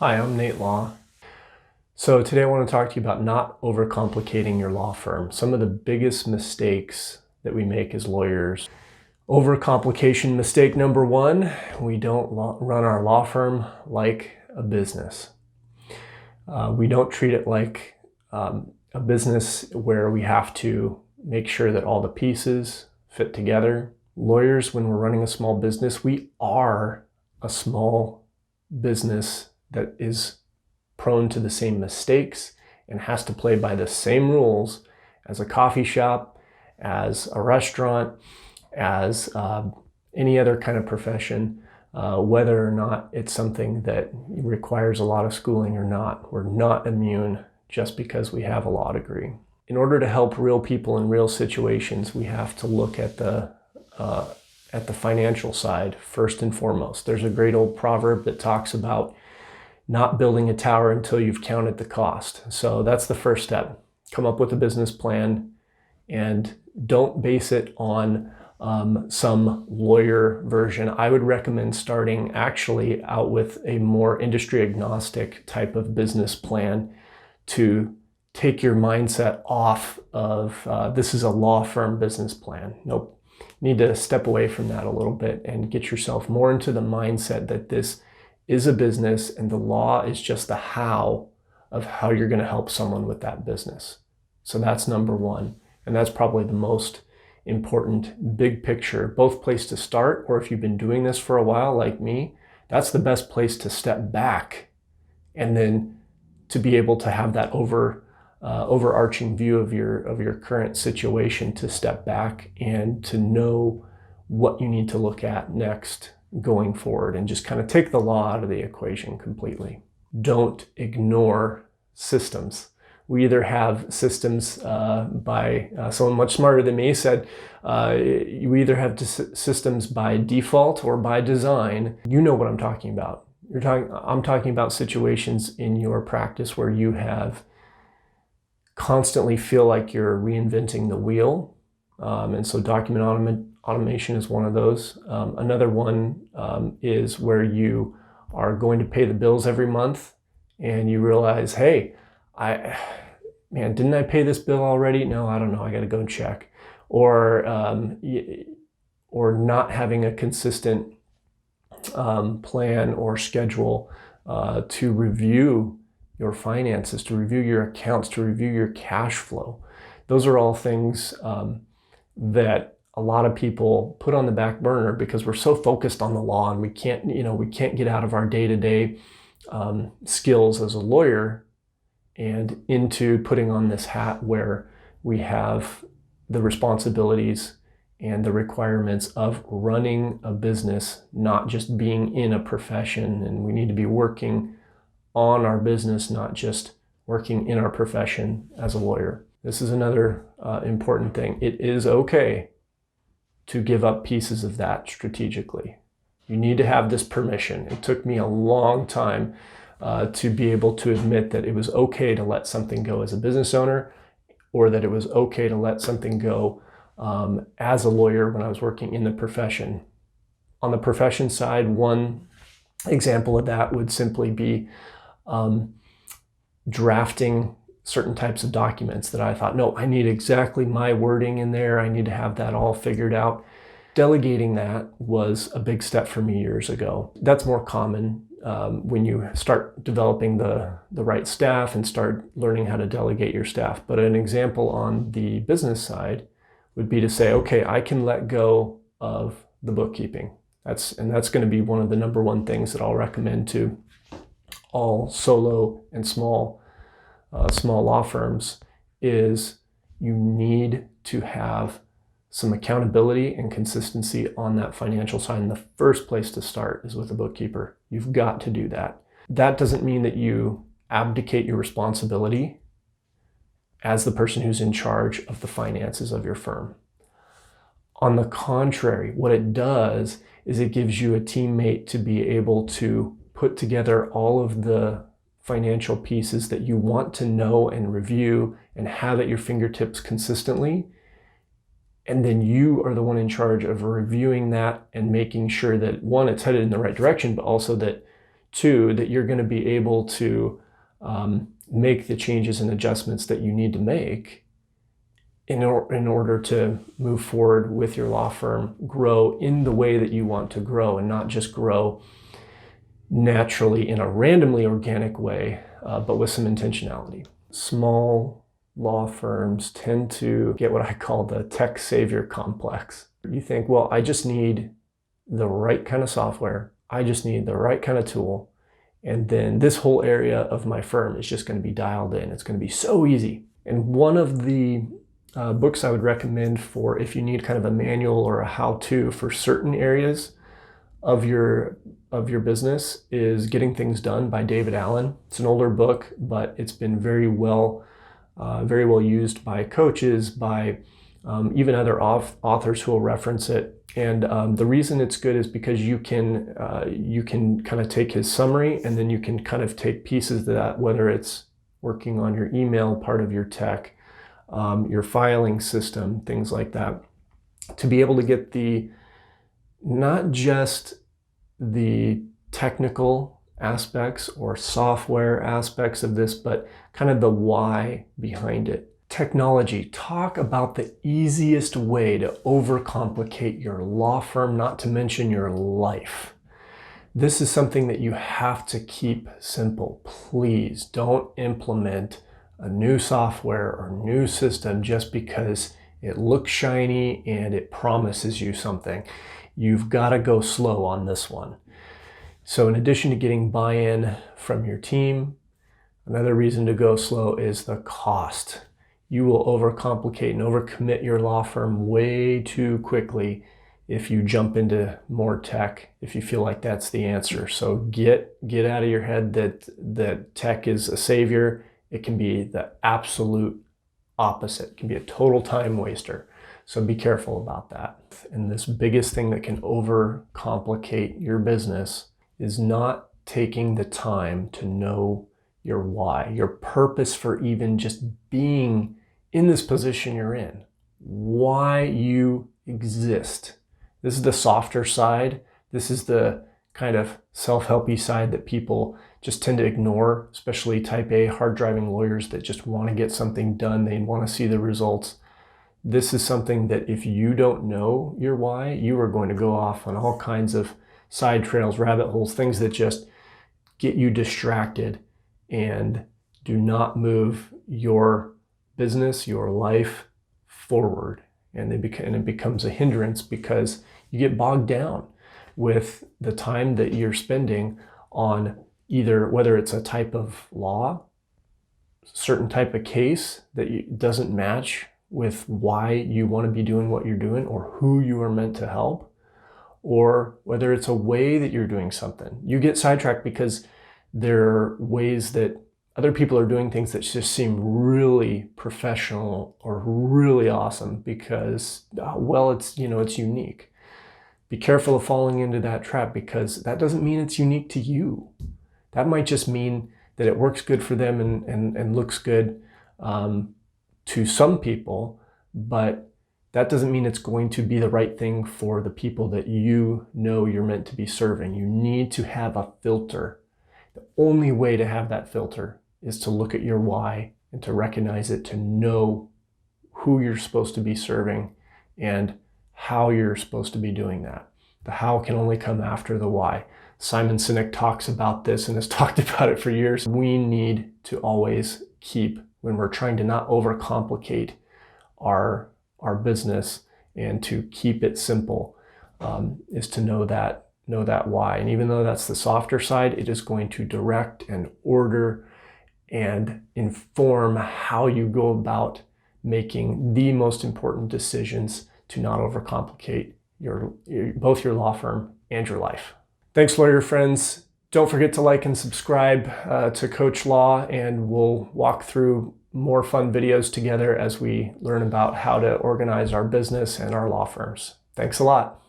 Hi, I'm Nate Law. So today I want to talk to you about not overcomplicating your law firm. Some of the biggest mistakes that we make as lawyers. Overcomplication mistake number one, we don't run our law firm like a business. We don't treat it like a business where we have to make sure that all the pieces fit together. Lawyers, when we're running a small business, we are a small business that is prone to the same mistakes and has to play by the same rules as a coffee shop, as a restaurant, as any other kind of profession, whether or not it's something that requires a lot of schooling or not. We're not immune just because we have a law degree. In order to help real people in real situations, we have to look at the financial side first and foremost. There's a great old proverb that talks about not building a tower until you've counted the cost. So that's the first step. Come up with a business plan and don't base it on some lawyer version. I would recommend starting actually out with a more industry agnostic type of business plan to take your mindset off of this is a law firm business plan. Nope. You need to step away from that a little bit and get yourself more into the mindset that this is a business and the law is just the how of how you're going to help someone with that business. So that's number one. And that's probably the most important big picture, both place to start, or if you've been doing this for a while like me, that's the best place to step back and then to be able to have that overarching view of your current situation, to step back and to know what you need to look at next going forward and just kind of take the law out of the equation completely. Don't ignore systems. We either have systems by someone much smarter than me said, you either have systems by default or by design. You know what I'm talking about. I'm talking about situations in your practice where you have constantly feel like you're reinventing the wheel. And so document automation is one of those. Another one is where you are going to pay the bills every month and you realize, hey, didn't I pay this bill already? No, I don't know. I got to go and check. Or not having a consistent plan or schedule to review your finances, to review your accounts, to review your cash flow. Those are all things that a lot of people put on the back burner because we're so focused on the law and we can't get out of our day-to-day skills as a lawyer and into putting on this hat where we have the responsibilities and the requirements of running a business, not just being in a profession. And we need to be working on our business, not just working in our profession as a lawyer. This is another important thing. It is okay to give up pieces of that strategically. You need to have this permission. It took me a long time to be able to admit that it was okay to let something go as a business owner, or that it was okay to let something go as a lawyer when I was working in the profession. On the profession side, one example of that would simply be drafting certain types of documents that I thought, no, I need exactly my wording in there. I need to have that all figured out. Delegating that was a big step for me years ago. That's more common when you start developing the right staff and start learning how to delegate your staff. But an example on the business side would be to say, okay, I can let go of the bookkeeping. That's going to be one of the number one things that I'll recommend to all solo and small law firms is you need to have some accountability and consistency on that financial side. And the first place to start is with a bookkeeper. You've got to do that. That doesn't mean that you abdicate your responsibility as the person who's in charge of the finances of your firm. On the contrary, what it does is it gives you a teammate to be able to put together all of the financial pieces that you want to know and review and have at your fingertips consistently. And then you are the one in charge of reviewing that and making sure that, one, it's headed in the right direction, but also that Two, that you're going to be able to make the changes and adjustments that you need to make in order to move forward with your law firm, grow in the way that you want to grow, and not just grow naturally in a randomly organic way, but with some intentionality. Small law firms tend to get what I call the tech savior complex. You think, well, I just need the right kind of software. I just need the right kind of tool. And then this whole area of my firm is just going to be dialed in. It's going to be so easy. And one of the books I would recommend for if you need kind of a manual or a how-to for certain areas of your business is Getting Things Done by David Allen. It's an older book, but it's been very well used by coaches, by even other authors who will reference it. And the reason it's good is because you can kind of take his summary, and then you can kind of take pieces of that, whether it's working on your email part of your tech, your filing system, things like that, to be able to get not just the technical aspects or software aspects of this, but kind of the why behind it. Technology. Talk about the easiest way to overcomplicate your law firm, not to mention your life. This is something that you have to keep simple. Please don't implement a new software or new system just because it looks shiny and it promises you something. You've got to go slow on this one. So in addition to getting buy-in from your team, another reason to go slow is the cost. You will overcomplicate and overcommit your law firm way too quickly if you jump into more tech, if you feel like that's the answer. So get out of your head that tech is a savior. It can be the absolute opposite. It can be a total time waster. So be careful about that. And this biggest thing that can overcomplicate your business is not taking the time to know your why, your purpose for even just being in this position you're in, why you exist. This is the softer side. This is the kind of self-helpy side that people just tend to ignore, especially type A, hard-driving lawyers that just want to get something done. They want to see the results. This is something that if you don't know your why, you are going to go off on all kinds of side trails, rabbit holes, things that just get you distracted and do not move your business, your life forward. And it becomes a hindrance because you get bogged down with the time that you're spending on either whether it's a type of law, certain type of case that doesn't match with why you want to be doing what you're doing or who you are meant to help, or whether it's a way that you're doing something. You get sidetracked because there are ways that other people are doing things that just seem really professional or really awesome because, well, it's unique. Be careful of falling into that trap because that doesn't mean it's unique to you. That might just mean that it works good for them and looks good to some people, but that doesn't mean it's going to be the right thing for the people that you know you're meant to be serving. You need to have a filter. The only way to have that filter is to look at your why and to recognize it, to know who you're supposed to be serving and how you're supposed to be doing that. The how can only come after the why. Simon Sinek talks about this and has talked about it for years. We need to always keep, when we're trying to not overcomplicate our business and to keep it simple, is to know that why. And even though that's the softer side, it is going to direct and order and inform how you go about making the most important decisions to not overcomplicate both your law firm and your life. Thanks, lawyer friends. Don't forget to like and subscribe to Coach Law, and we'll walk through more fun videos together as we learn about how to organize our business and our law firms. Thanks a lot.